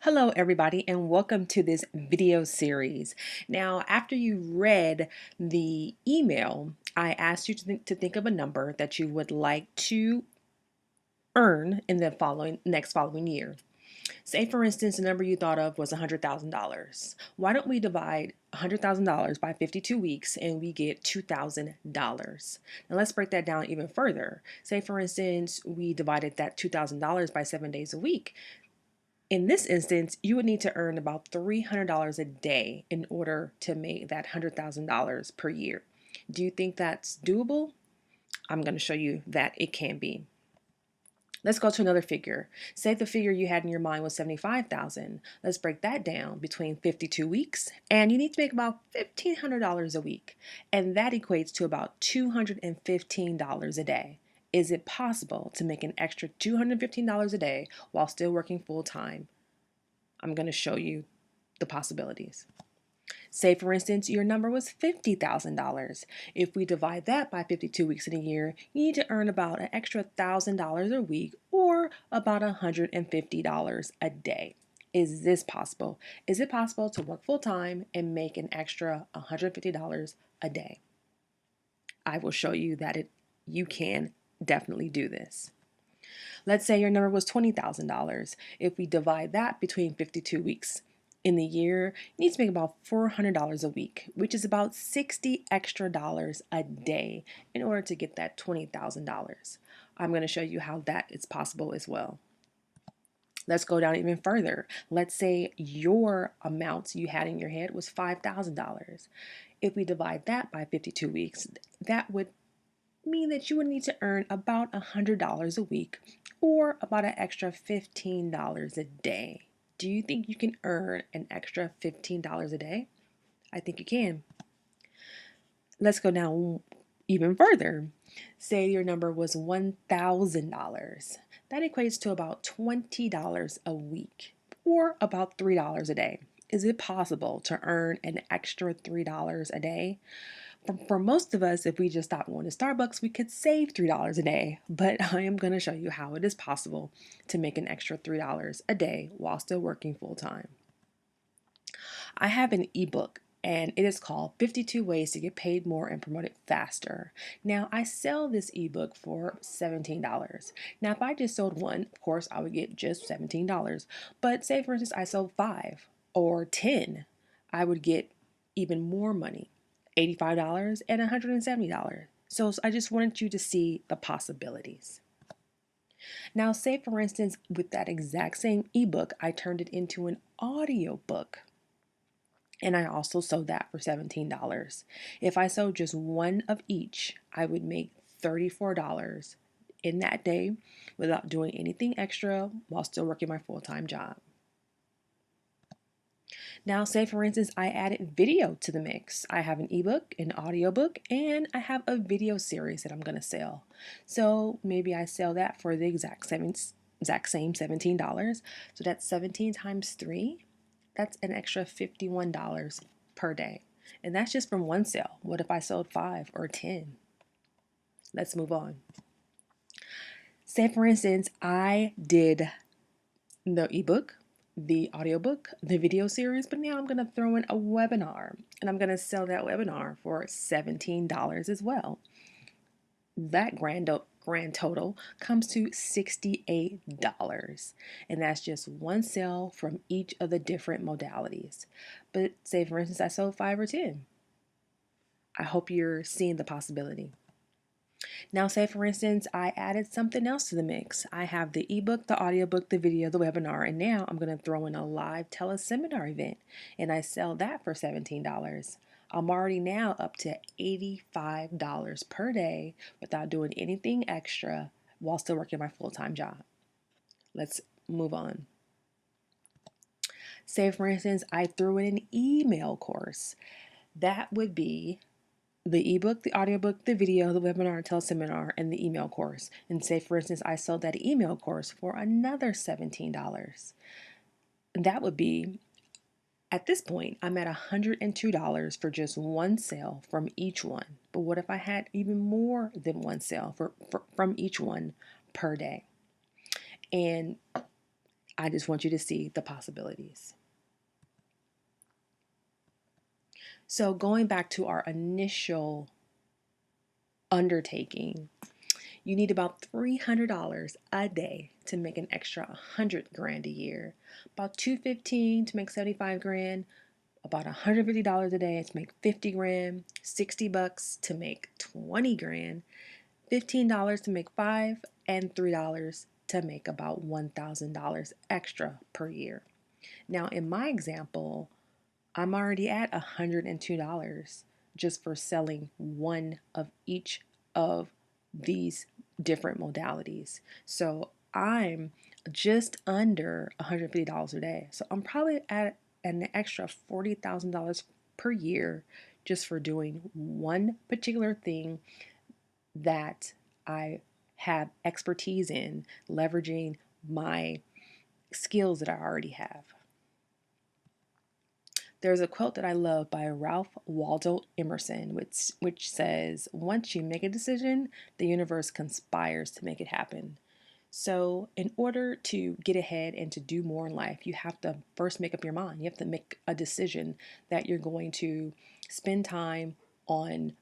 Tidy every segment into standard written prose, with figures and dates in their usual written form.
Hello everybody and welcome to this video series. Now, after you read the email, I asked you to think of a number that you would like to earn in the next following year. Say for instance, the number you thought of was $100,000. Why don't we divide $100,000 by 52 weeks and we get $2,000? Now let's break that down even further. Say for instance, we divided that $2,000 by 7 days a week. In this instance, you would need to earn about $300 a day in order to make that $100,000 per year. Do you think that's doable? I'm going to show you that it can be. Let's go to another figure. Say the figure you had in your mind was 75,000. Let's break that down between 52 weeks, and you need to make about $1,500 a week, and that equates to about $215 a day. Is it possible to make an extra $215 a day while still working full time? I'm going to show you the possibilities. Say, for instance, your number was $50,000. If we divide that by 52 weeks in a year, you need to earn about an extra $1,000 a week or about $150 a day. Is this possible? Is it possible to work full time and make an extra $150 a day? I will show you that you can definitely do this. Let's say your number was $20,000. If we divide that between 52 weeks in the year, you need to make about $400 a week, which is about $60 extra a day in order to get that $20,000. I'm going to show you how that is possible as well. Let's go down even further. Let's say your amount you had in your head was $5,000. If we divide that by 52 weeks, that would mean that you would need to earn about $100 a week or about an extra $15 a day. Do you think you can earn an extra $15 a day? I think you can. Let's go down even further. Say your number was $1,000. That equates to about $20 a week or about $3 a day. Is it possible to earn an extra $3 a day? For most of us, if we just stopped going to Starbucks, we could save $3 a day. But I am going to show you how it is possible to make an extra $3 a day while still working full time. I have an ebook, and it is called 52 Ways to Get Paid More and Promote It Faster. Now, I sell this ebook for $17. Now, if I just sold one, of course, I would get just $17. But say, for instance, I sold 5 or 10, I would get even more money. $85 and $170. So I just wanted you to see the possibilities. Now, say for instance, with that exact same ebook, I turned it into an audiobook. And I also sold that for $17. If I sold just one of each, I would make $34 in that day without doing anything extra while still working my full-time job. Now, say for instance, I added video to the mix. I have an ebook, an audiobook, and I have a video series that I'm going to sell. So maybe I sell that for the exact same $17. So that's 17 times 3. That's an extra $51 per day. And that's just from one sale. What if I sold 5 or 10? Let's move on. Say for instance, I did the ebook, the audiobook, the video series, but now I'm going to throw in a webinar, and I'm going to sell that webinar for $17 as well. That grand total comes to $68, and that's just one sale from each of the different modalities. But say for instance I sold 5 or 10. I hope you're seeing the possibility. Now, say for instance, I added something else to the mix. I have the ebook, the audiobook, the video, the webinar, and now I'm going to throw in a live Tele Seminar event, and I sell that for $17. I'm already now up to $85 per day without doing anything extra while still working my full-time job. Let's move on. Say for instance, I threw in an email course. That would be the ebook, the audiobook, the video, the webinar, teleseminar, and the email course. And say, for instance, I sold that email course for another $17. That would be, at this point, I'm at $102 for just one sale from each one. But what if I had even more than one sale from each one per day? And I just want you to see the possibilities. So going back to our initial undertaking, you need about $300 a day to make an extra 100 grand a year, about $215 to make 75 grand, about $150 a day to make 50 grand, $60 to make 20 grand, $15 to make 5, and $3 to make about $1,000 extra per year. Now, in my example, I'm already at $102 just for selling one of each of these different modalities. So I'm just under $150 a day. So I'm probably at an extra $40,000 per year just for doing one particular thing that I have expertise in, leveraging my skills that I already have. There's a quote that I love by Ralph Waldo Emerson, which says, "Once you make a decision, the universe conspires to make it happen." So, in order to get ahead and to do more in life, you have to first make up your mind. You have to make a decision that you're going to spend time on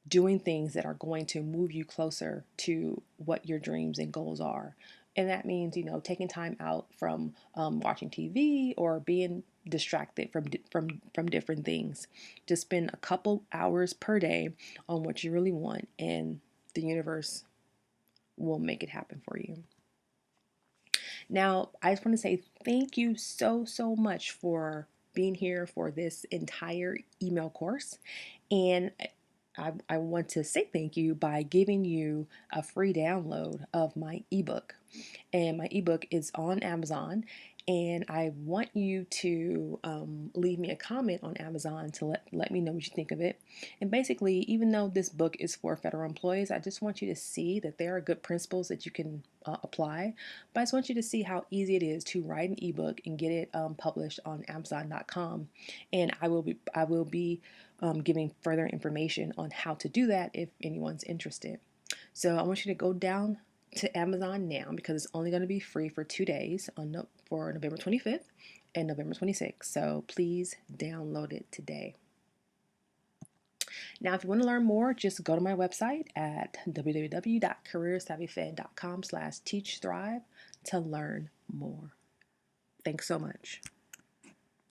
doing things that are going to move you closer to what your dreams and goals are. And that means, taking time out from watching TV or being distracted from different things. Just spend a couple hours per day on what you really want, and the universe will make it happen for you. Now, I just want to say thank you so much for being here for this entire email course. And I want to say thank you by giving you a free download of my ebook. And my ebook is on Amazon. And I want you to leave me a comment on Amazon to let me know what you think of it. And basically, even though this book is for federal employees, I just want you to see that there are good principles that you can apply. But I just want you to see how easy it is to write an ebook and get it published on Amazon.com. And I will be giving further information on how to do that if anyone's interested. So I want you to go down to Amazon now because it's only going to be free for 2 days for November 25th and November 26th. So please download it today. Now, if you want to learn more, just go to my website at www.careersavvyfed.com/teachthrive to learn more. Thanks so much.